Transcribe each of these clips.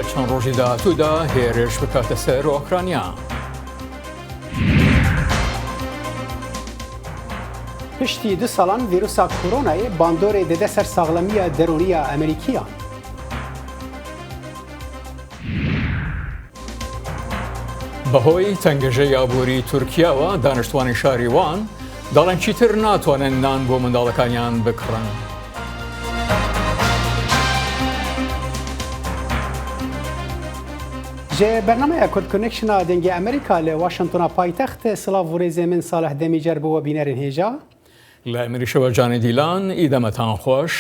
لە چەند ڕۆژی داهاتوودا هێرش بکاتە سەر ئۆکرانیا. پشتی 2 ساڵان ڤیرۆسا کۆرۆنایê bandorê dide ser saxlemiya derûniya Amerîkiyan. بەهۆی تەنگەژەی ئابووری تورکیاوە دانیشتوانی شاری وان دەڵێن چیتر ناتوانن نان بۆ منداڵەکانیان بکڕن. Ji bernameya Kurd Connection'a dengê Amerîka li Washingtona paytextê Silav û rêzê min Salih Demîcer bi we bînerên hêja. لە ئەمریشەوە جانی دیلان ئیدەمەتان خۆش.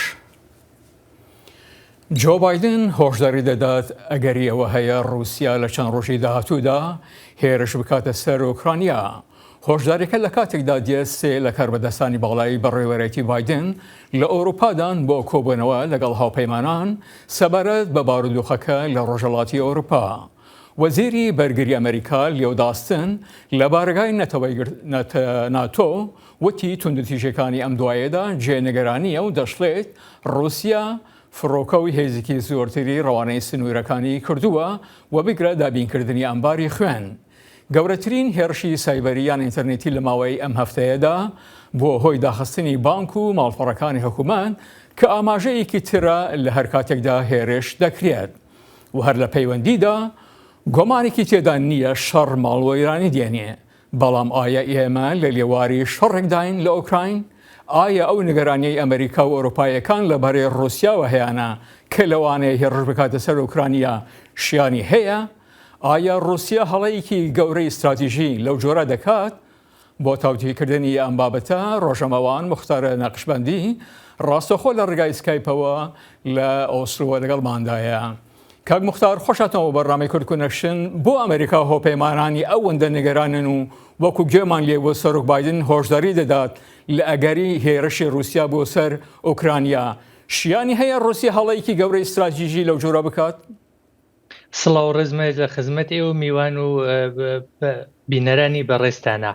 جۆ بایدن هۆشداری دەدات ئەگەری ئەوە هەیە رووسیا لە چەند ڕۆژی داهاتوودا هێرش بکاتە سەر ئوکرانیا. هۆشداریەکە لە کاتێکدا دیێسێ لە کاربەدەستانی باڵایی بەڕێوەرەتی بایدن لە ئەوروپادان بۆ کۆبوونەوە لەگەڵ هاوپەیمانان سەبارەت بە بارودۆخەکە لە ڕۆژهەڵاتی ئەوروپا. وەزیری بەرگری ئەمریکا لیۆ داستن لە بارگای ناتۆ وتی توندوتیژەکانی ئەم دوایەدا جێنەگەرانیە و دەشڵێت رووسیا فڕۆکەوی هێزێکی زۆرتری ڕەوانەی سنوورەکانی کردووە و بگرە دابینکردنی ئەمباری خوێن. گەورەترین هێرشی سایبەریان ئینتەرنێتی لە ماوەی ئەم هەفتەیەدا بۆ هۆی داخستنی بانک و ماڵپەڕەکانی حکوومەت کە ئاماژەیەکی ترە لە هەر کاتێکدا هێرش دەکرێت و هەر لە پەیوەندیدا گۆمانێکی تێدا نییە شەڕ ماڵوەیرانی دێنێ. بەڵام ئایا ئێمە لە لێواری شەڕێکداین لە ئۆکراین؟ ئایا ئەو نیگەرانیەی ئەمریکا و ئەوروپایەکان لەبەرەی ڕووسیاوە هەیەە کە لەوانەیە هێرش بکاتە سەر ئوکرانیا شیانی هەیە؟ ئایا ڕووسیا هەڵەیەکی گەورەی استراتیژی لەو جۆرە دەکات؟ بۆ تاوتیکردنی ئەم بابەتە ڕۆژەمەوان مختارە نەقشبەندی ڕاستەخۆ لە ڕێگای سکایپەوە لە ئۆسلۆ لەگەڵماندایە. کاک مختار خۆشاتەوە بەڕامەی کورد کۆنەکشن بۆ ئەمریکا هۆپەیمانانی ئەوەندە نیگەرانن و وەکو گوێمان لێ بۆ سەرۆک بایدن هۆشداری دەدات لە ئەگەری هێرشی رووسیا بۆ سەر ئوکرانیا. شیانی هەیە رووسیا هەڵەیەکی گەورەی استراتیژی لەو جۆرە بکات؟ سڵاو ڕێزمای لە خزمەت ئێوە میوان و بینەرانی بەڕێستانە.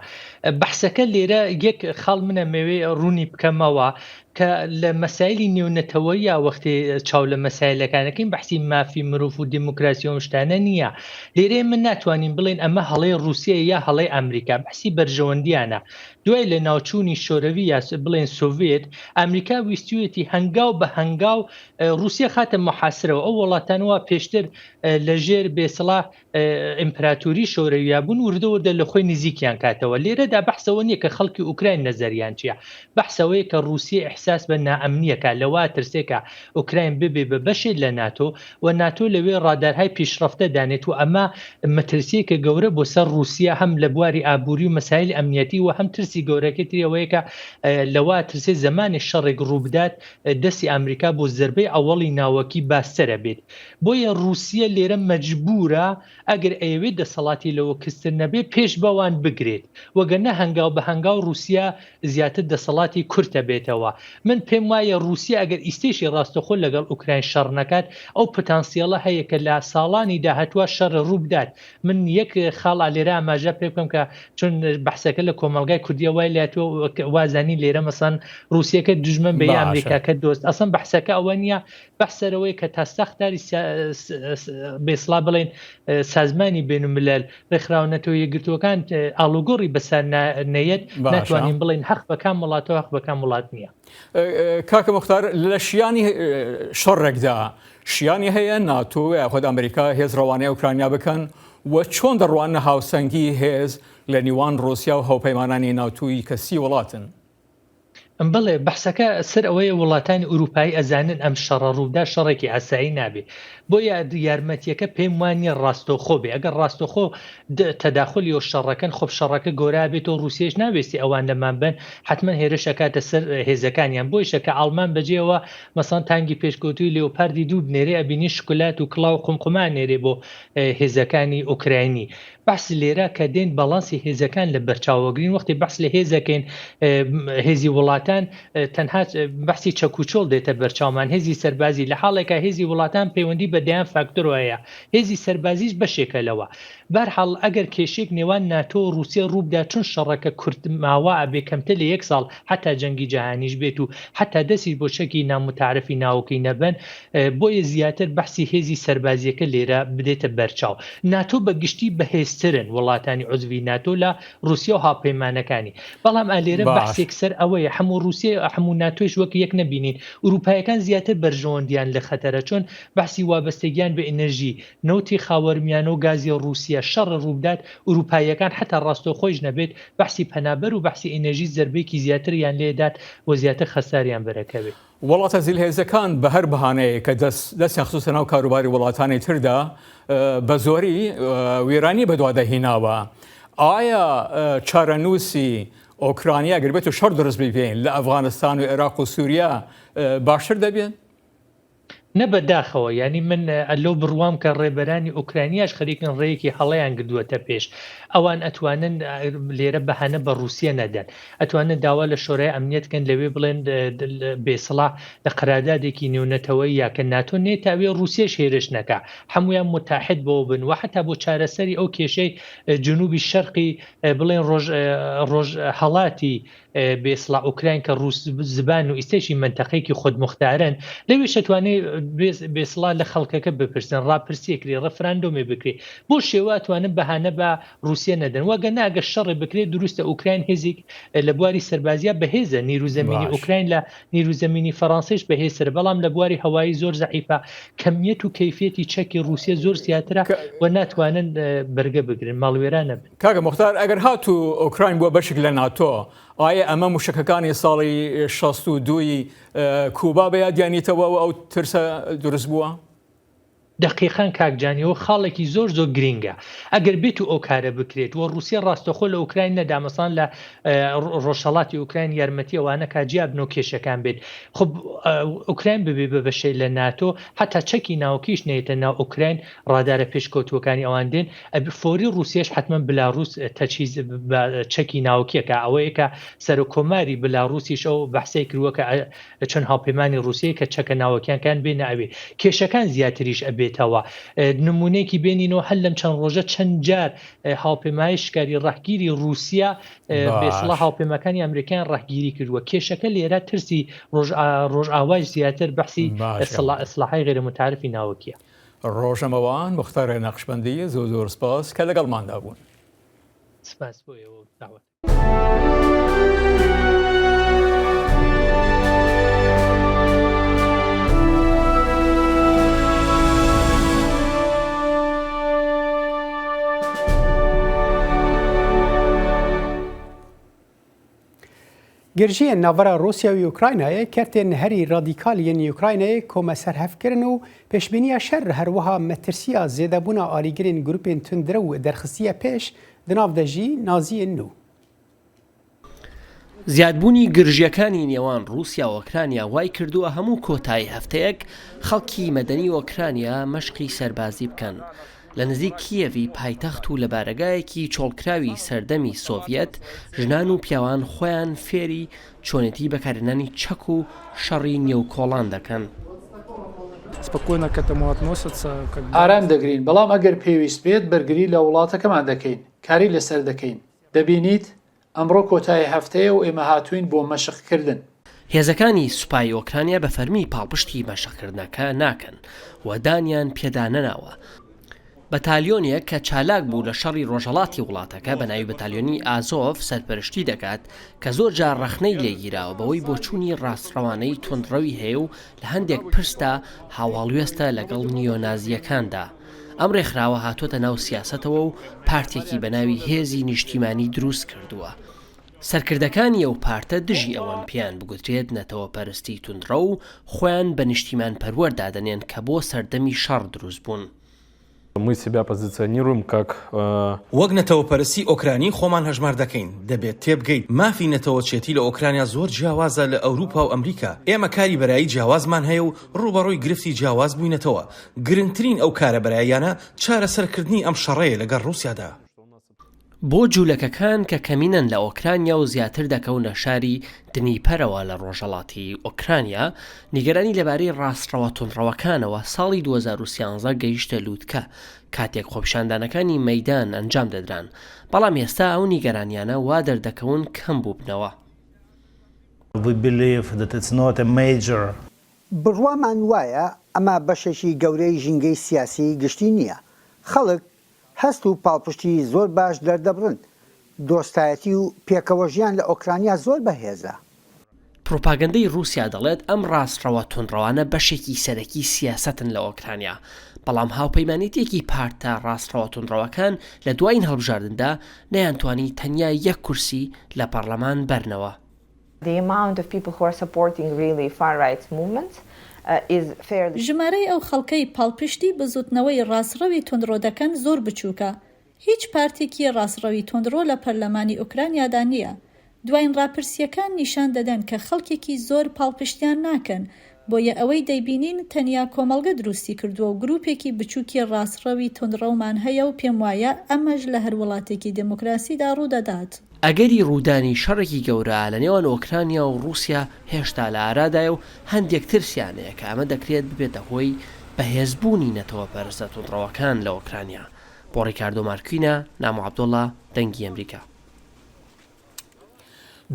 بەحسەکە لێرە یەک خاڵ منە مەوێ ڕوونی بکەمەوە کە لە مەسایلی نێونەتەوەی یا وەختی چاو لە مەسایلەکانەکەین بەحسی مافی مرۆڤ و دیموکراسی و شتانە نییە. لێرێ من ناتوانین بڵێن ئەمە هەڵەی رووسیا یا هەڵەی ئەمریکا، بەحسی بەرژەوەندیانە. دوای لە ناوچوونی شۆرەوی یا بڵێن سۆڤێت ئەمریکا ویستویەتی هەنگاو بە هەنگاو رووسیا خاتە محاسرەوە. ئەو وڵاتانەوە پێشتر لەژێر بێسڵا ئیمپراتوری شۆرەویە بوون وردەوردە لە خۆی نزیکیان کاتەوە. لێرەدا بەحسەوە نییە کە خەڵکی ئوکراین نەزەریان چییە، بەحسەوەی کە رووسیا ئیحساس بە نائەمنیەکە لەوا ترسێکە ئوکراین ببێ بە بەشێک لە ناتۆ و ناتۆ لەوێ ڕادارهای پیشرەفتە دانێت و ئەمە مەترسیەکە گەورە بۆ سەر رووسیا هەم لە بواری ئابووری و مەسایل ئەمنیەتی و هەم ترسی گەورەکەتریەوەیەکە لەوا ترسێ زمانی شەڕێک ڕووبدات دەستی ئەمریکا بۆ زربەی ئەوەڵی ناوەکی باستەرە بێت. بۆیە رووسیا لێرە مەجبورە ئەگەر ئەوێ دەسەڵاتی لەوە کەستر نەبێ پێش بەوان بگرێت وەگەنە هەنگاو بە هەنگاو رووسیا زیاتر دەسەڵاتی کورتە بێتەوە. من پێم وایە رووسیا ئەگەر ئیسێشی ڕاستەخۆ لەگەڵ ئوکراین شەڕ نەکات ئەو پتانسیێڵە هەیە کە لە ساڵانی داهاتوە شەڕ ڕوو بدات. من یەک خاڵا لێرە ئاماژە پێ بکەم کە چون بەحسەکە لە کۆمەلگای کوردیە وای لاتوە وازانی لێرە مەسەن رووسیەکە دژمن بە ئەمریکاکە دۆست. ئەسڵ بەحسەکە ئەوە نییە، بەحسەرەوەی کە تا سەختاری بێسڵا بڵێن سازمانی بینالملل ڕێکخراونەتەوە یەکگرتووەکان ئاڵوگۆڕی بەسەر نەیەت ناتوانین بڵێن حەق بەکان وڵاتەوە حەق بەکان وڵات نییە. کاکە مختار لە شیانی شەڕێکدا شیانی هەیە ناتۆ یاخود ئەمریکا هێز ڕەوانەی ئوکرانیا بکەن و چۆن دەڕوانە هاوسەنگی هێز لە نیوان رووسیا و هاوپەیمانانی ناوتووی کەسی وڵاتن؟ بڵێ بەحسەکە سەر ئەوەیە وڵاتانی ئوروپایی ئەزانن ئەم شەڕە ڕوودا شەڕێکی ئاسایی نابێ. بۆیە یارمەتیەکە پێم وانە ڕاستۆخۆ بێ. ئەگەر ڕاستۆخۆ تەداخلی و شەڕەکەن خۆب شەڕەکە گۆرا بێت و رووسیاش ناوێستی ئەوان لەمان بن حتمما هێرشەکاتە سەر هێزەکانیان. بۆی شەکە ئاڵمان بەجێەوە مەسان تانگی پێشکەوتوی لێوپاردی دوو نێرێ ئەبینی شکلات و کڵاو و قمقمان نێرێ بۆ هێزەکانی ئوکراینی. بەحس لێرە کە دێن بەڵانسی هێزەکان لە بەرچاوەگرین وەختی بەحس لە هێزەکەین هێزی وڵات وڵاتان تەنها بەحسی چەکوچۆڵ دێتە بەرچاومان هێزی سەربازی لە حاڵێکە هێزی وڵاتان پەیوەندی بە دەیان فاکتۆرەیە هێزی سەربازیش بەشێکە لەوە بەرحاڵ ئەگەر کێشێک نێوان ناتۆ و رووسیا ڕووبدا چون شەڕەکە کورت ماوە ئەبێ کەمتر لە 1 ساڵ حتا جەنگی جەهانیش بێت و حتا دەستی بۆ چەکی نامتعارفی ناوەکەی نەبن بۆیە زیاتر بەحسی هێزی سەربازیەکە لێرە بدێتە بەرچاو ناتۆ بەگشتی بەهێزترن وڵاتانی عزوی ناتۆ لە رووسیا و هاوپەیمانەکانی بەڵام ئالێرە بەحسێک سەر ئەوەیە هەموو رووسیا هەموو ناتۆیش وەک یەک نەبینین ئوروپایەکان زیاتر بەرژەوەندیان لە خەتەرە چۆن بەحسی وابەستەگیان بە ئێنەرژی نەوتی خاوەرمیانە و گازی رووسیا شەڕ ڕوودات ئوروپایەکان حتا ڕاستەوخۆش نەبێت بەحسی پەنابەر و بەحسی ئێنەرژی زەربەیەکی زیاتر یان لێدات و زیاتر خەساریان بەرەکەوێت وڵاتە زیلهێزەکان بە هەر بەهانەیە کە دەستیان خصوصە ناو کاروباری وڵاتانی تردا بە زۆری وێرانی بەدوادەهێناوە ئایا چارەنووسی ئۆکرانیا گەر بێت و شەڕ دروست ببێن لە ئەفغانستان و عێراق و سووریا باشتر دەبێن؟ نەبەداخەوە ینی من ئەلۆ بڕوام کە ڕێبەرانی ئوکرانیاش خەریکن ڕێیەکی هەڵەیان گردووەتە پێش ئەوان ئەتوانن لێرە بەهانە بە رووسیا نەدەن ئەتوانن داوا لە شۆرای ئەمنیەتکەن لەوێ بڵێن بێسڵا لە قەراردادێکی نێونەتەوەی یاکە ناتۆ نێتاوێ رووسیاش هێرش نەکا هەمویان متحد بۆ بن و حتا بۆ چارەسەری ئەو کێشەی جنوبی شەرقی بڵێن ڕۆژ هەڵاتی بێسڵا ئوکراین کە ڕوس زبان و ئیسێشی منتەقەیەکی خودمختارن لەوێ شەتوانێ بێسڵا لە خەڵکەکە بپرسن ڕاپرسیەکری ڕەفراندۆمێ بکرێ بۆ شێوە ئەتوانن بەهانە بە رووسیا نەدەن وەگە ناگە شەڕێ بکرێت دروستە ئوکراین هێزێک لە بواری سەربازیە بەهێزە نیروزەمینی ئوکراین لە نیروزەمینی فەڕەنسایش بەهێزتر بەڵام لە بواری هەوایی زۆر زەعیفە کەمیەت و کەیفێتی چەکی رووسیا زۆر زیاترە و ناتوانن بەرگە بگرن ماڵوێرانە بن کاگە مختار ئەگەر هاتو ئوکراین بووە بەشێک لە ناتۆ ئایا ئەمە موشکەکانی ساڵی 62 کوبا بەیادیانیتەوە و ئەو ترسە دروست بووە؟ دقیقاً کاکجانیەوە خاڵێکی زۆر گرینگە ئەگەر بێت و ئەو کارە بکرێت و رووسیا ڕاستەخۆ لە ئوکراین نەدامەسان لە ڕۆژهەڵاتی ئوکراین یارمەتی ئەوانە کاجیاب بنەوە کێشەکان بێت خب ئوکراین ببێ بە بەشەی لە ناتۆ حتا چەکی ناوکیش نێتە ناو ئوکراین ڕادارە پێشکەوتوەکانی ئەوان دێن فۆری رووسیاش حتمما بلاڕوس تەچیز چەکی ناوکیەکە ئەوەیە کە سەر کۆماری بلاڕوسیش ئەو بەحسەی کردووە کە چەند هاوپەیمانی رووسیە کە چەکە ناوەکیانکان بێنە ئەوێ کێشەکان زیاتریش ئەبێت نمونەیەکی بینینەوە هەل لەم چەند ڕۆژە چەند جار هاوپەیمایی شکاری ڕاهگیری رووسیا بێسڵا هاوپەیمەکانی ئەمریکایان ڕاهگیری کردووە کێشەکە لێرە ترسی ڕۆژئاوای زیاتر بەحسی ئیسلاحی غیرمتعارفی ناوەکیە ڕۆژەمەوان مختار نەقشبەندی زۆر سپاس کە لەگەڵماندا بوون سپاس بۆ ئێوە داوەت گرژیە ناوەرە رووسیا و یوکراینایە کەرتێن هەری ڕادیکالیەن یوکراینەیە کۆمە سەرهەفکردن و پێشبینیە شەر هەروەها مەترسیە زێدەبوونا ئالیگرین گروپێن توندرە و دەرخستیە پێش دناودەژی نازیە نو زیادبوونی گرژیەکانی نێوان رووسیا و ئۆکرانیا وای کردووە هەموو کۆتایی هەفتەیەک خەڵکی مەدەنی ئۆکرانیا مەشقی سەربازی بکەن لە نزیک کیەوی پایتەخت و لە بارەگایەکی چۆڵکراوی سەردەمی سۆڤیەت ژنان و پیاوان خۆیان فێری چۆنێتی بەکارهێنانی چەک و شەڕی نێوکۆڵان دەکەن ئارام دەگرین بەڵام ئەگەر پێویست بێت بەرگری لە وڵاتەکەمان دەکەین کاری لەسەر دەکەین دەبینیت ئەمڕۆ کۆتایی هەفتەیە و ئێمە هاتوین بۆ مەشقکردن هێزەکانی سوپای ئۆکرانیا بە فەرمی پاڵپشتی مەشقکردنەکە ناکەن و دانیان پێدا نەناوە بەتالیۆنێک کە چالاک بوو لە شەڕی ڕۆژهەڵاتی وڵاتەکە بە ناوی بەتالیۆنی ئازۆف سەرپەرشتی دەکات کە زۆر جار ڕەخنەی لێگیراوە بەوەی بۆچوونی ڕاستڕەوانەی تونندڕەوی هەیە و لە هەندێک پرسدا هاواڵوێستە لەگەڵ نیۆنازیەکاندا ئەم ڕێکخراوە هاتوۆتە ناو سیاسەتەوە و پارتێکی بە ناوی هێزی نیشتیمانی دروست کردووە سەرکردەکانی ئەو پارتە دژی ئەوان پیان بگوترێت نەتەوە پەرستی توندڕە و خۆیان بە نیشتیمان پەروەردادەنێن کە بۆ سەردەمی شەڕ دروست بوون وەک نەتەوەپەرستی ئۆکرانی خۆمان هەژمار دەکەین دەبێت تێبگەیت مافی نەتەوەچێتی لە ئۆکرانیا زۆر جیاوازە لە ئەوروپا و ئەمریکا ئێمە کاری بەرایی جیاوازمان هەیە و ڕوبەڕووی گرفتی جیاواز بووینەتەوە گرنگترین ئەو کارە بەراییانە چارەسەرکردنی ئەم شەڕەیە لەگەڵ رووسیادا بۆ جوولەکەکان کە کەمینن لە ئۆکرانیا و زیاتر دەکەونە شاری دنیپەرەوە لە ڕۆژهەڵاتی ئۆکرانیا، نیگەرانی لەبارەی ڕاستڕەوە تونڕەوەکانەوە ساڵی 2013 گەیشتە لووتکە کاتێک خۆپیشاندانەکانی مەیدان ئەنجام دەدران، بەڵام ئێستا ئەو نیگەرانیانە وا دەردەکەون کەم بوو بنەوە. بڕوامان وایە ئەمە بەشێکی گەورەی ژینگەی سیاسی گشتی نییە. خەڵک هەست و پاڵپشتی زۆر باش دەردەبڕن. دۆستایەتی و پێکەوەژیان لە ئۆکرانیا زۆر بەهێزە. پروپاگەندەی رووسیا دەڵێت ئەم ڕاستڕەوە تونڕەوانە بەشێکی سەرەکی سیاستن لە ئۆکرانیا، بەڵام هاوپەیمانیتێکی پارتە ڕاستڕەوە تونڕەوەکان لە دوایین هەڵبژاردندا نەیانتوانی تەنیا یەک کورسی لە پەرلەمان بەرنەوە. ژمارەی ئەو خەڵکەی پاڵپشتی بزوتنەوەی ڕاستڕەوی تونڕۆ دەکەن زۆر بچووکە. هیچ پارتێکی ڕاستڕەوی تونڕۆ لە پەرلەمانی ئوکرانیادا نییە. دوایین ڕاپرسیەکان نیشان دەدەن کە خەڵکێکی زۆر پاڵپشتیان ناکەن، بۆیە ئەوەی دەیبینین تەنیا کۆمەڵگە دروستی کردووە و گروپێکی بچووکی ڕاستڕەوی تونڕەومان هەیە و پێم وایە ئەمەش لە هەر وڵاتێکی دموکراسیدا ڕوودەدات. ئەگەری ڕوودانی شەڕێکی گەورە لە نێوان ئۆکرانیا و رووسیا هێشتا لە ئارادایە و هەندێک ترسیانەیە کە ئەمە دەکرێت ببێتە هۆی بەهێزبوونی نەتەوە پەرستە تونڕەوەکان لە ئۆکرانیا. بۆ ڕیکاردۆ مارکوینە، نامۆ عەبدوڵڵا، دەنگی ئەمریکا.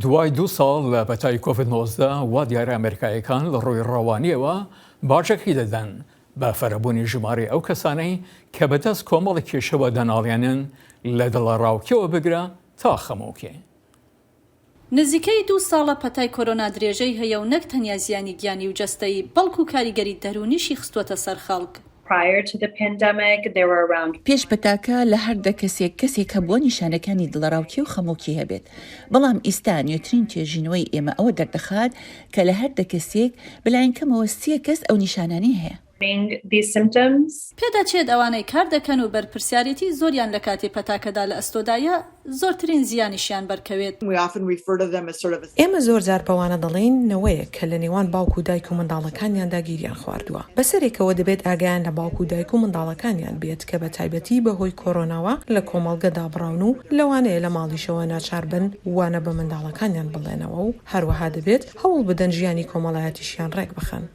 دوای 2 ساڵ لە بەتای کۆڤید-19 وا دیارە ئەمریکایەکان لە ڕووی ڕەوانیەوە باجێکی دەدەن بە فەرەبوونی ژمارەی ئەو کەسانەی کە بەدەست کۆمەڵی کێشەوە دەناڵێنن لە دڵەڕاوکیەوە بگرە تا خەمۆکێ. نزیکەی 2 ساڵە پەتای کۆرۆنا درێژەی هەیە و نەک تەنیا زیانی گیانی و جەستەیی بەڵکو و کاریگەری دەرونیشی خستووەتە سەر خەڵک. پێش پەتاکە لە هەردە کەسێک کە بۆ نیشانەکانی دڵەڕاوکی و خەمۆکی هەبێت، بەڵام ئێستا نوێترین توێژینەوەی ئێمە ئەوە دەردەخات کە لە هەردە کەسێک بەلایەن کەمەوە 30 کەس ئەو نیشانانەی هەیە. پێداچێت ئەوانەی کار دەکەن و بەرپرسیارەتی زۆریان لە کاتی پەتاکەدا لە ئەستۆدایە زۆرترین زیانیشیان بەرکەوێت. ئێمە زۆر جار بەوانە دەڵێن نەوەیە کە لە نێوان باوکو و دایک و منداڵەکانیاندا گیریان خواردووە. بەسەرێکەوە دەبێت ئاگایان لە باوکو و دایک و منداڵەکانیان بێت کە بە تایبەتی بەهۆی کۆرۆناوە لە کۆمەڵگەدا بڕاون و لەوانەیە لە ماڵیشەوە ناچار بن وانە بە منداڵەکانیان بڵێنەوە و هەروەها دەبێت هەوڵ بدەن ژیانی کۆمەڵایەتیشیان ڕێک بخەن.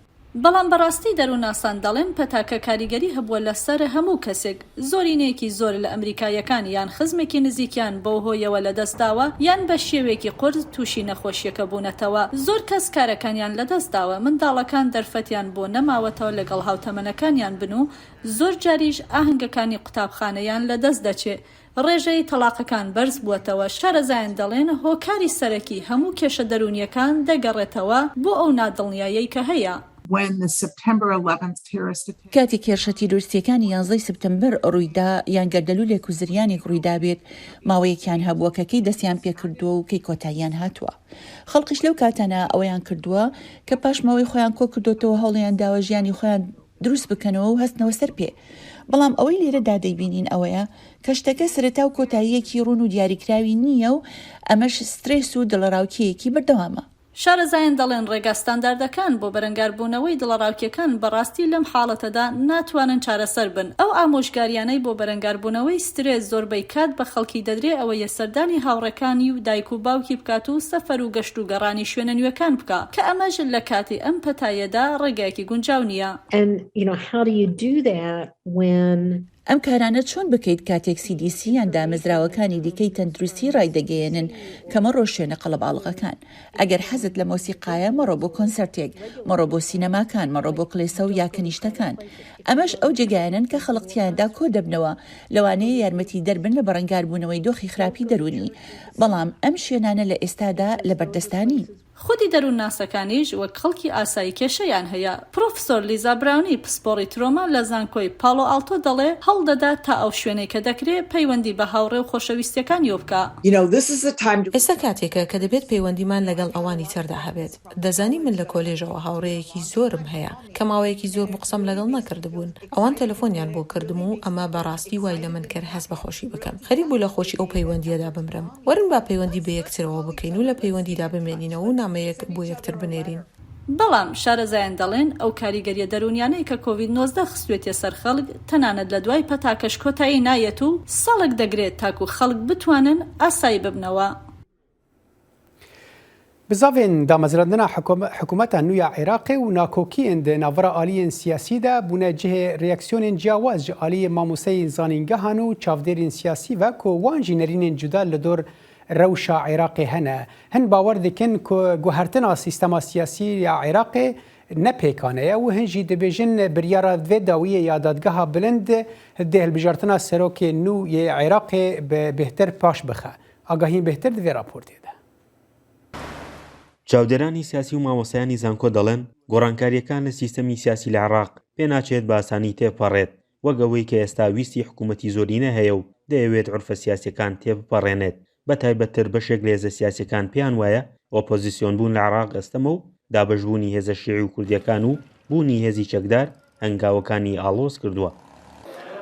بەڵام بەڕاستی دەرووناسان دەڵێن پەتاکە کاریگەری هەبووە لەسەر هەموو کەسێک. زۆرینەیەکی زۆر لە ئەمریکایەکان یان خزمێکی نزیکیان بۆ هۆیەوە لەدەستداوە یان بە شێوەیەکی قورس تووشی نەخۆشیەکە بوونەتەوە. زۆر کەس کارەکانیان لەدەستداوە، منداڵەکان دەرفەتیان بۆ نەماوەتەوە لەگەڵ هاوتەمەنەکانیان بن و زۆر جاریش ئاهەنگەکانی قوتابخانەیان لەدەست دەچێت. ڕێژەی تەلاقەکان بەرز بووەتەوە. شارەزایان دەڵێن هۆکاری سەرەکی هەموو کێشە دەرونیەکان دەگەڕێتەوە بۆ ئەو نادڵنیایەی کە هەیە. کاتی کێشەتی دروستیەکانی 11 سپتەمبەر ڕوویدا یان گەردەلوولێک و زریانێک ڕوویدا بێت، ماوەیەکیان هەبووە کەکەی دەستیان پێکردووە و کەی کۆتاییان هاتووە. خەڵقیش لەو کاتانە ئەوەیان کردووە کە پاشماوەی خۆیان کۆ کردوتەوە هەوڵیان داوە ژیانی خۆیان دروست بکەنەوە و هەستنەوە سەر پێ. بەڵام ئەوەی لێرەدا دەیبینین ئەوەیە کە شتەکە سەرەتا و کۆتاییەکی ڕوون و دیاریکراوی نییە و ئەمەش سترێس و دڵەڕاوکیەکی بەردەوامە. شارەزایان دەڵێن ڕێگا ستانداردەکان بۆ بەرەنگاربوونەوەی دڵەڕاوکیەکان بەڕاستی لەم حاڵەتەدا ناتوانن چارەسەر بن. ئەو ئامۆژگاریانەی بۆ بەرەنگاربوونەوەی سترێس زۆربەی کات بە خەڵکی دەدرێ ئەوە یەسەردانی هاوڕەکانی و دایک و باوکی بکات و سەفەر و گەشت و گەڕانی شوێنە نوێکان بکە کە ئەمەش لە کاتی ئەم پەتایەدا ڕێگایەکی گونجاو نییە. ئەم کارانە چۆن بکەیت کاتێک CDC یان دامەزراوەکانی دیکەی تەندروستی ڕایدەگەیەنن کە مەڕۆ شوێنە قەڵەباڵغەکان. ئەگەر حەزت لە مۆسیقایە مەڕۆ بۆ کۆنسەرتێک، مەڕۆ بۆ سینەماکان، مەڕۆ بۆ کڵێسە و یا کەنیشتەکان. ئەمەش ئەو جێگایەنن کە خەڵقتیاندا کۆ دەبنەوە لەوانەیە یارمەتی دەربن لە بەڕەنگاربوونەوەی دۆخی خراپی دەرونی. بەڵام ئەم شوێنانە لە ئێستادا لە بەردەستانی. خودی دەروونناسەکانیش وەک خەڵکی ئاسایی کێشەیان هەیە. پرۆفسۆر لیزا براونی پسپۆڕی ترۆما لە زانکۆی پاڵۆ ئالتۆ دەڵێ هەڵدەدات تا ئەو شوێنەی کە دەکرێت پەیوەندی بە هاوڕێ و خۆشەویستیەکان یۆ بکە. ئێستا کاتێکە کە دەبێت پەیوەندیمان لەگەڵ ئەوانی تردا هەبێت. دەزانی من لە کۆلێژەوە هاوڕەیەکی زۆرم هەیە کە ماوەیەکی زۆر قسەم لەگەڵ نەکردبوون. ئەوان تەلەفۆنیان بۆ کردم و ئەمە بەڕاستی وای لە من کرد هەست بە خۆشی بکەم. خەریک بوو لە خۆشی ئەو پەیوەندیەدا بمرم. وەرن با پەیوەندی بە یەکترەوە بکەین و لە پەیوەندیدا بمێنینەوە و نامەیەک بۆ یەکتر بنێرین. بەڵام شارەزایان دەڵێن ئەو کاریگەریە دەرونیانەی کە کۆڤید-19 خستوێتە سەر خەڵک تەنانەت لە دوای پەتاکەش کۆتایی نایەت و ساڵێک دەگرێت تاکو خەڵک بتوانن ئاسایی ببنەوە. بزاوین دامەزراندنا حکوومەتە نویا عێراقی و ناکۆکیên di navbera aliyên siyasî de bûne cihê reaksiyonên ciyawaz ji aliyê mamoseyên zanîngehan û çavdêrên siyasî ve ku wan jî nerînên cuda li dor rewşa Iraqê hene. Hin bawer dikin ku guhertina sîstema siyasî ya Iraqê nepêkane ye û hin jî dibêjin biryara vê dawiyê ya dadgeha bilind dê hilbijartina serokê nû yê Iraqê bi bêhtir paş bixe. Agahîn bêhtir di vê raportê de. چاودێرانی سیاسی و مامۆسایانی زانکۆ دەڵێن گۆڕانکاریەکان لە سیستەمی سیاسی لە عێراق پێ ناچێت بە ئاسانی تێپەڕێت وەک ئەوەی کە ئێستا ویستی حکوومەتی زۆرینە هەیە و دەیەوێت عورفە سیاسیەکان تێبپەڕێنێت بە تایبەتتر بەشێک لە هێزە سیاسیەکان پێیان وایە ئۆپۆزیسیۆن بوون لە عێراق ئەستەمە و دابەشبوونی هێزە شیعی و کوردیەکان و بوونی هێزی چەکدار هەنگاوەکانی ئاڵۆز کردووە.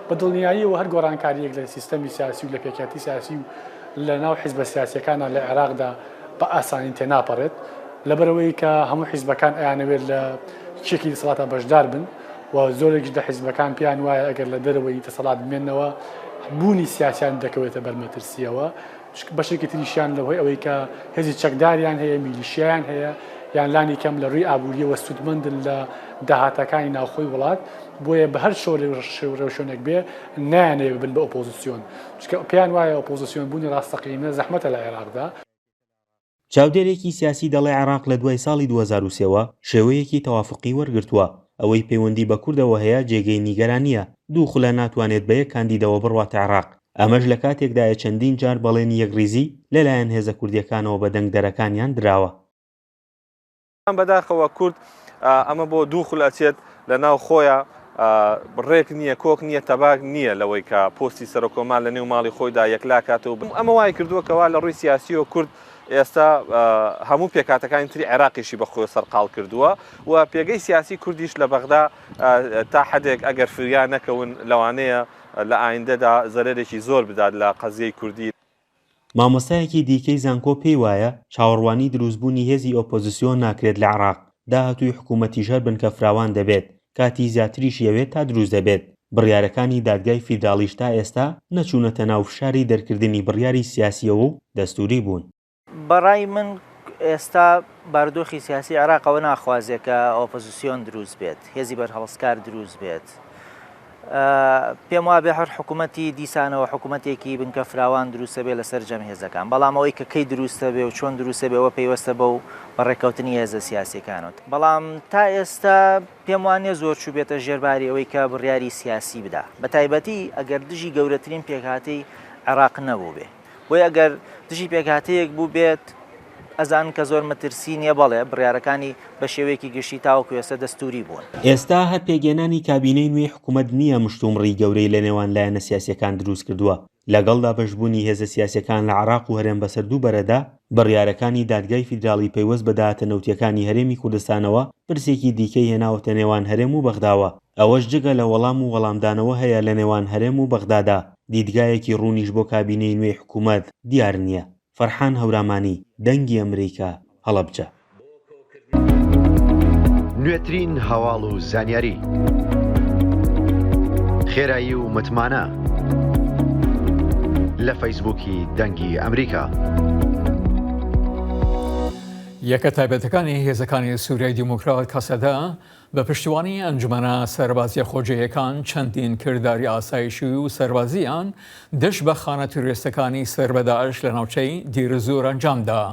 بەدڵنیایی و هەر گۆڕانکاریەک لە سیستەمی سیاسی و لە پێکاتی سیاسی و لە ناو حیزبە سیاسیەکانە لە عێراقدا بە ئاسانی تێناپەڕێت لەبەرەوەی کە هەموو حیزبەکان ئەیانەوێت لە شێکی دەسەڵاتە بەشدار بن و زۆرێک لە حیزبەکان پێیان وایە ئەگەر لە دەرەوەی دەسەڵات بمێننەوە بوونی سیاسیان دەکەوێتە بەرمەترسیەوە بەشێکی تریشیان لەوەی ئەوەی کە هێزی چەکداریان هەیە میلیشیایان هەیە یان لانی کەم لە ڕووی ئابووریەوە سوودمەندن لە داهاتەکانی ناوخۆی وڵات بۆیە بە هەر ڕێوشۆنێک بێ نایانەوێت بن بە ئۆپۆزیسیۆن چکە پێیان وایە ئۆپۆزیسیۆن بوونی ڕاستەقینە زەحمەتە لە عێراقدا. چاودێرێکی سیاسی دەڵێ عێراق لە دوای ساڵی 2023ەوە شێوەیەکی تەوافقی وەرگرتووە ئەوەی پەیوەندی بە کوردەوە هەیە جێگەی نیگەرانیە دوو خولە ناتوانێت بە یەک کاندیدەوە بڕواتە عێراق ئەمەش لە کاتێکدایە چەندین جار بەڵێنی یەکریزی لەلایەن هێزە کوردیەکانەوە بە دەنگدەرەکانیان دراوە. بەداخەوە کورد ئەمە بۆ دوو خولە ئەچێت لە ناو خۆیە ڕێک نییە کۆک نییە تەباک نییە لەوەی کە پۆستی سەرۆکۆمال لە نێو ماڵی خۆیدا یەکلا کاتەوە ئەمە وای کردووە کەوا لە ڕووی سیاسی و کورد ئێستا هەموو پێکاتەکانی تری عێراقیشی بەخۆی سەرقاڵ کردووە و پێگەی سیاسی کوردیش لە بەغدا تا حدێک ئەگەر فریان نەکەون لەوانەیە لە ئایندەدا زەرێکی زۆر بدات لە قەزیەی کوردی. مامۆستایەکی دیکەی زانکۆ پێی وایە چاوەڕوانی دروستبوونی هێزی ئۆپۆزیسیۆن ناکرێت لە عێراق داهاتووی حکوومەتیش هەر بنکە فراوان دەبێت کاتی زیاتریش یەوێت تا دروست دەبێت. بڕیارەکانی دادگای فیدراڵیش تا ئێستا نەچوونەتە ناو فشاری دەرکردنی بڕیاری سیاسیەوە و دەستوری بوون. بەڕای من ئێستا بارودۆخی سیاسی عێراقەوە ناخوازێت کە ئۆپۆزیسیۆن دروست بێت هێزی بەرهەڵسکار دروست بێت. پێم وابێ هەر حکوومەتی دیسانەوە حکوومەتێکی بنکە فراوان دروستە بێ لەسەر جەمهێزەکان بەڵام ئەوەی کە کەی دروستە بێ و چۆن دروستە بێەوە پێیوەستە بە و بەڕێکەوتنی هێزە سیاسیەکانت بەڵام تا ئێستا پێم وانێ زۆر چوو بێتە ژێرباری ئەوەی کە بڕیاری سیاسی بدا بە تایبەتی ئەگەر دژی گەورەترین پێکهاتەی عێراق نەبوو بێ بۆی ئەگەر دژی پێکهاتەیەک بوو بێت ئەزان کە زۆر مەترسی نییە بەڵێ بڕیارەکانی بە شێوەیەکی گشتی تاوەکو ئێستا دەستوری بوون. ئێستا هەر پێگەێنانی کابینەی نوێی حکوومەت نییە مشتومڕی گەورەی لە نێوان لایەنە سیاسیەکان دروست کردووە لەگەڵدا بەشبوونی هێزە سیاسیەکان لە عێراق و هەرێم بەسەر دوو بەرەدا بڕیارەکانی دادگای فیدراڵی پەیوەست بە داهاتەنەوتیەکانی هەرێمی کوردستانەوە پرسێکی دیکەی هێناوەتە نێوان هەرێم و بەغداوە ئەوەش جگە لە وەڵام و وەڵامدانەوە هەیە لە نێوان هەرێم و بەغدادا دیدگایەکی ڕوونیش بۆ کابینەی نوێی حکوومەت دیار نییە. فەرحان هەورامانی دەنگی ئەمریکا هەڵەبجە. نوێترین هەواڵ و زانیاری خێرایی و متمانە لە فەیسبووکی دەنگی ئەمریکا. یەکە تایبەتەکانی هێزەکانی سووریای دیموکرات کەسەدا بە پشتیوانی ئەنجومەنە سەربازیە خۆجێیەکان چەندین کردداری ئاسایشی و سەربازیان دەشت بە خانە توریستەکانی سەربەداعش لە ناوچەی دیرزۆر ئەنجامدا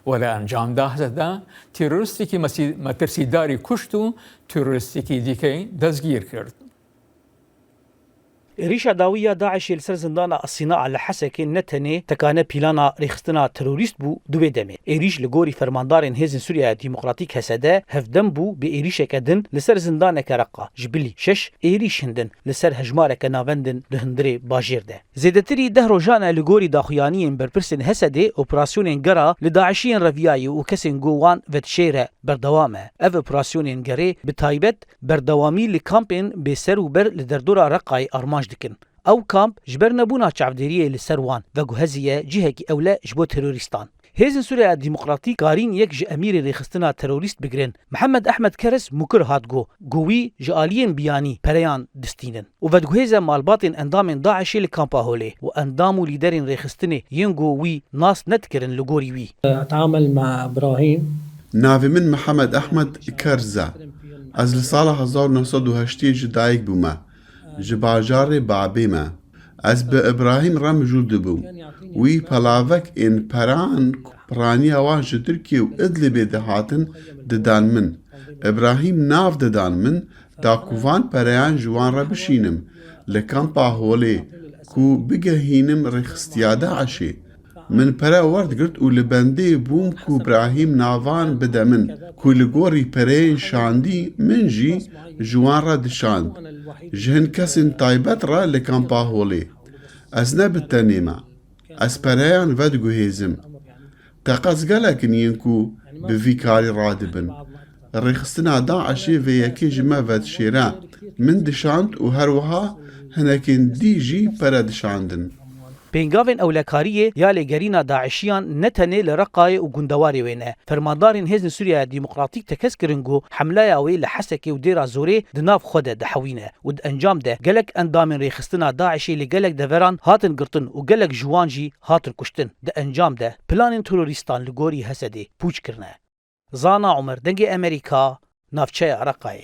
و لە ئەنجامدا هەزەدا تیرۆریستێکی مەترسیداری کوشت و تیرۆریستێکی دیکەی دەستگیر کرد. عێریشە داویە داعشی لەسەر زندانە ئەسیناع لە حەسێکی نەتەنێ تەکانە پیلانە ڕێخستنا تەرۆریست بوو دوێ دەمێ عێریش لە گۆری فەرماندارên هێزن سووریا دیموکراتیک هەسەدە هەفدەم بوو بە عێریشێکە دن لەسەر زندانێکە ڕەقا ji bilî 6 عێریش هندن لەسەر هەژمارێکە ناوەندن li hundirê bajêr de. Zêdetirî 10 rojan li gorî daxuyaniyên berpirsên Hesedê operasyonên gera li Daişiyên Reviyayê û kesên gowan vedişêre berdewam e. Ev operasyonên gerê bi taybet berdewamî li kampên bêser û ber li derdora Reqayê armanc dikin. Ew kamp ji ber nebûna çavdêriyê li ser wan ve guhezî ye cihekî ewle ji bo terorîstan. هێزن سووریا دیموکراتیک کارین یەک ji ئەمیری rêxistina terorîst bigirin. Mihemed Ehmed Keres mûkir hat got wî ji aliyên biyanî pereyan distînin û vedguhêze malbatên endamên Daişê li Kampa Holê û endam û lîderên rêxistinê yên got wî nas nedikirin li gorî wî. أتعامل مع إبراهيم ناوی من محەممەد ئەحمەد کەرزە ئەس لە ساڵە 1970 ji dayîk bûme ji bajarê Babê me ez bi İbrahim re mijûl dibûm wî pelavek ên peran piraniya wan ji Tirkiye û Idlibê de hatin didan min İbrahim nav didan min da ku van pereyan ji wan re bişînim li Kampa Holê ku bigehînim rêxistiya Daişê min pere werdigirt û li bendê bûm ku İbrahim navan bide min ku li gorî pereyên şandî min jî ji wan re dişand ji hin kesên taybet re li Kampa Holê ez ne bi tenê me ez pereyan vediguhêzim te qez gelekin yên ku bi vî karî radibin rêxistina Daişê vê yekê ji me vedşêre min dişand û her wiha hinekên dî jî pere dişandin. Pêngavên ewlekariyê ya lêgerîna Daişiyan ne tenê li Reqayê û gundewarê wê ne. Fermandarên Hêzên Sûriya Dîmokratîk tekez kirin got hemleya wê li Hesekê û Dêra Zorê di nav xwe de dihewîne û di encam de gelek endamên rêxistina Daişê li gelek deveran hatin girtin û gelek ji wan jî hatin kuştin. Di encam de planên terorîstan li gorî Hesedê pûç kirine. Zana Umer dengê Amerîka navçeya Reqayê.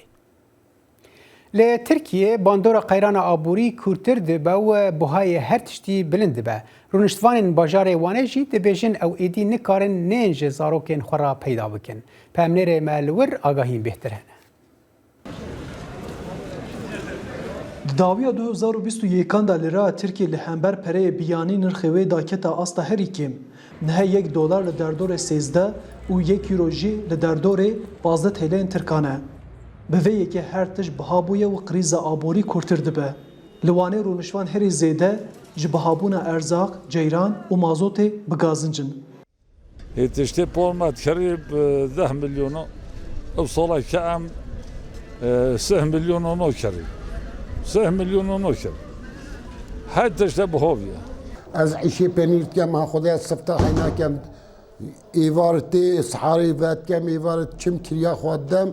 Li Tirkiye bandora qeyrana aborî kûrtir dibe û buhayê her tiştî bilind dibe. Rûniştvanên bajarê Wanê jî dibêjin ew êdî nikarin nên ji zarokên xwe re peyda bikin. Pemnêrê me li wir agahîn bêhtir hene. Dawiya 2021 da li Raya Tirkiye li hember pereyê biyanî nirxê wê daketa asta herî kêm. Niha $1 li derdorê 13 û €1 jî li derdorê 15 TL'yên Tirkan e. Bi vê yekê her tişt biha bûye û krîza aborî kûrtir dibe. Li Wanê rûnişvan herî zêde ji bihabûna erzaq, ceyran û mazotê bigazincin. Tiştê polma kerî 10 milyonu ew saleke em 3 milyonu no kerî. 3 milyonu no kerî. Her tiştê bihaviye. Ez îşê penîr dikem ha Xwedaya sifta heynakem êvarê isharê vedkem êvarê çim kiriya xwe dem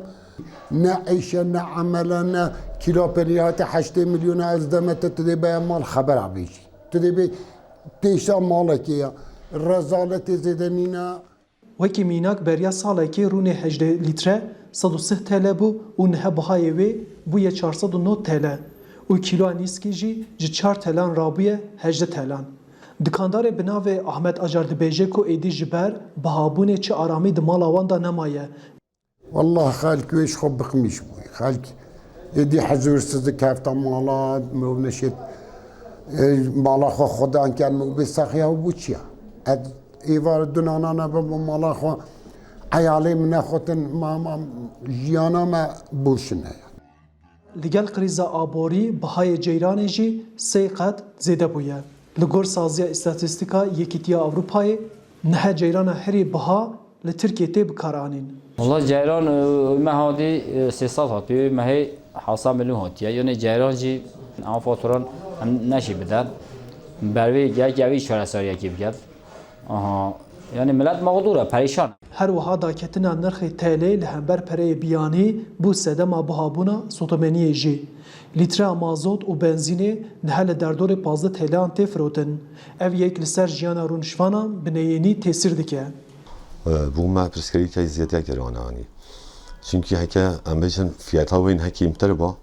ne عيشه ne amele ne kilo penîrate 8 milyona ez demete tu dê beya mal xeber abêjî. Tu dê bê têşa malekê ya rezaletê zêdenîne. Wekî mînak beriya salekê rûnê 18 lître 130 TL bû û niha bihayê wê bûye 409 TL û kîloa nîskî jî ji 4 TL'an rabûye 18 TL'an. Dikandarê bi navê Ahmet Acar dibêje ku êdî ji ber bihabûnê çi aramî di mala wan da nemaye. والله خالك ويش خب بخميش بوي خالك يدي حزور صدق هفتا مالا مو نشيت مالا خو خدان كان مو بسخيا وبوشيا اد ايوار دونانا نبا مالا خو عيالي من اخوتن ما جيانا ما بوشنا لگل قریزا آبوری بهای جیران جی 3 قد زیده بویه. لگور سازیا استاتستیکا یکیتیا اوروپای نه جیران هری بها لترکیه تی بکارانین. والله جيران ما هادي 300 هات بي ما هي حاصل مليون هات يعني جيران جي عم فاتوران نشي بدل بروي جاوي شهر ساريا كيف جد يعني ملت مقدوره پریشان. هر وها دا کتنا نرخ تله لهمبر پره بیانی بو سدما بهابونا سوتمنی جی لیتر مازوت و بنزین نهل دردور 15 تلان تفروتن اف یک لسر جیانا رونشوانا بنیینی تاثیر دکه. بو ما پرسکری که زیادی گرانانی چونکی هکه امبیشن فیاتا وین هکیم تر با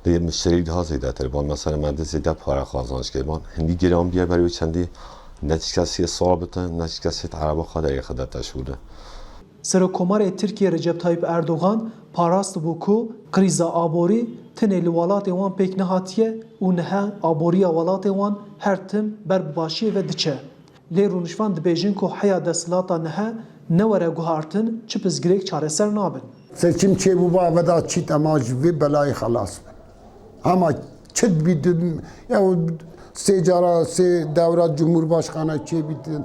دیگه مشتری ها زیاده تر با مثلا من زیاده پاره خازانش کردم هندی گرام بیا برای چندی نتیجه سال بتن نتیجه عرب خدای خدای تشوده. سرکومار ترکیه رجب طایب اردوغان پاراست بو کو کریزا آبوری تنه لولات وان پیک نهاتیه و نه آبوری ولات وان هر تم بر باشی و دچه. لی رونشوان دبیجن کو حیا دسلاتا نه نوره گوهارتن چپس گریک چاره سر نابن. سرچیم چه بو با ودا چیت اماج وی بلای خلاص بن. اما چت بیدن یا سه جارا سه دورات جمهور باشخانه چه بیدن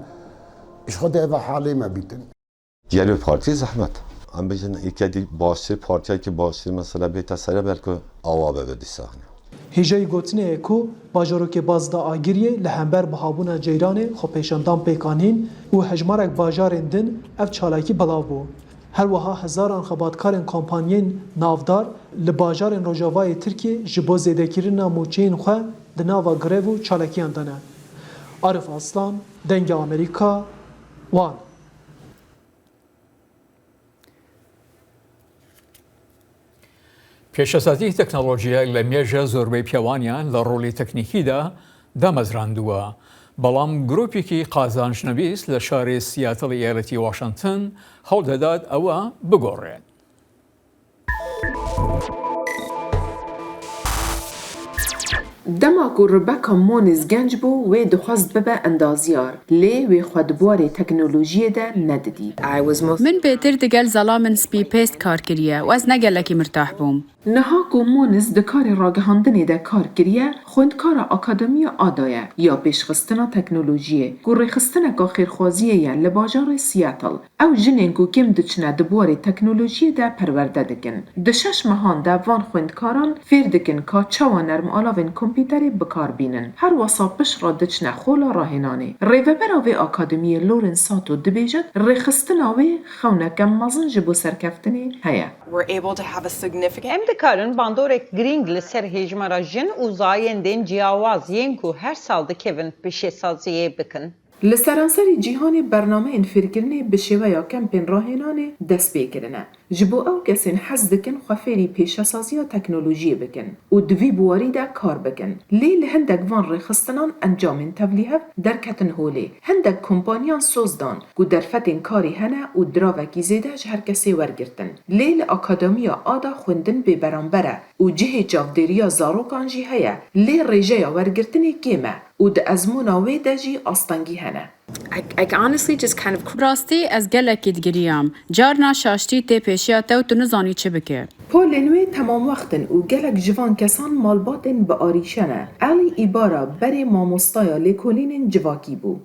اش خدا و حالی ما بیدن. یعنی پارتی زحمت. ام بجن یکی دی باشه پارتی که باشه مثلا به تسریع بلکه آوا بده سحنه. هجای گوتنه کو باجاروک بازدا آگیریه لهمبر بهابونا جیران خو پیشاندان پیکانین و هجمارک باجارن دن اف چالاکی بلاو بو. هر وها هزاران خباتکارن کمپانیین نافدار لباجارن روجاوای ترکیه جبو زیدکیرنا موچین خواه دناوا گریو و چالاکیان دانه. عارف اصلان دنگ امریکا وان. پێشەسازی تەکنۆلۆژیە لە مێژە زۆربەی پیاوانیان لە ڕۆڵی تەکنیکیدا دامەزراندووە، بەڵام گرۆپێکی قازانجنەویست لە شارێ سیاتڵی ئێرەتی واشنگتن هەوڵ دەدات ئەوە بگۆڕێت. دما کو ربکا مونز گنج بو و دخواست ببه اندازیار لی و خودبوار تکنولوژی ده ندیدید. من بهتر دگل زلامن سپی پیست کار کریه و از نگلکی مرتاح بوم. نها کو مونز دکار راگهاندنی ده کار کریه خوندکار اکادمی آدایه یا پیشخستنا تکنولوژیه کو ریخستنا که خیرخوازیه یا لباجار سیاتل او جنین کو کم دچنه دبوار تکنولوژی ده پرورده دکن. دشش مهان ده وان خوندکاران فیر دکن که چوا نرم آلاوین کمپیوتری بکار بینن. هر وصا پش را دچنه خولا راهنانه. ریوبراوی اکادمی لورنساتو دبیجد ریخستناوی خونه کم مزن جبو سرکفتنی هیا. Karın bandorek gring ser hejmara jin uzayendin cihawaz yenku her salda Kevin peşesaziye bakın. لسرانسری جیهان برنامه انفرکرنه به شوه یا کمپین راهنانه دست بکرنه. جبو او کسین حز دکن خفیری پیشاسازی و تکنولوژی بکن و دوی بواری ده کار بکن. لیل هندک وان ریخستنان انجامین تولیهف در کتن هولی. هندک کمپانیان سوزدان گو در فتن کاری هنه و دراوکی زیده هر کسی ورگرتن. لیل اکادمیا آدا خوندن به برانبره و جه جافدریا زاروکانجی هیا. لیل ریجه ورگرتنی کیمه و ده ازموناوی دجی آستانگی هنه. راستی از گلکی دگریم جارنا شاشتی تی پیشیا تو تو نزانی چه بکه پولنوی تمام وقتن و گلک جوان کسان مالباتن به آریشنه علی ایبارا بری ماموستایا لیکولین جواکی بو.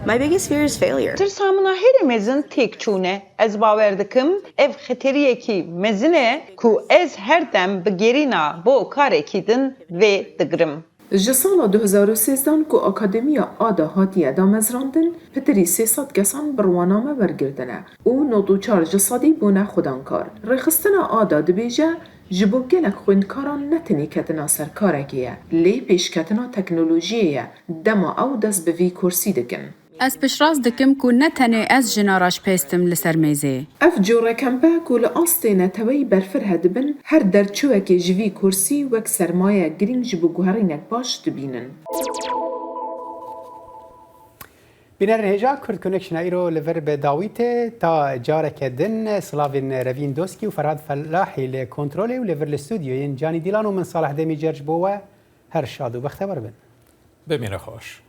My biggest fear is failure. Tırsamına her mezin tek çune ez baverdikim ev xeteriye ki mezine ku ez her dem begerina bo karekidin ve digrim. ji sala 2013 ku akademiya ada hatiye damezrandin pitiri 300 kesan bi rwaname wergirdine û notûçar ji sadî bûne xwedankar. Rêxistina ada dibêje ji bo gelek xwendkaran ne tenê ketina ser karekê ye, lê pêşketina teknolojiyê ye, dema ew dest bi vî kursî dikin. از پشراز دکم کو نتنه از جناراش پیستم لسر میزه. اف جوره کمپه کو لآستینه توی برفر هدبن هر درچوه که جوی کرسی وک سرمایه گرینگ جبو گوهرینک باش دبینن. بینر هجا کرد کنکشن ایرو لور به داویته تا جارک دن سلاوین روین دوسکی و فرهاد فلاحی لکنترولی و لور الاستودیو ین جانی دیلان و من صالح دمی جرج بوه هر شاد و بختبر بن. بمینه خوش.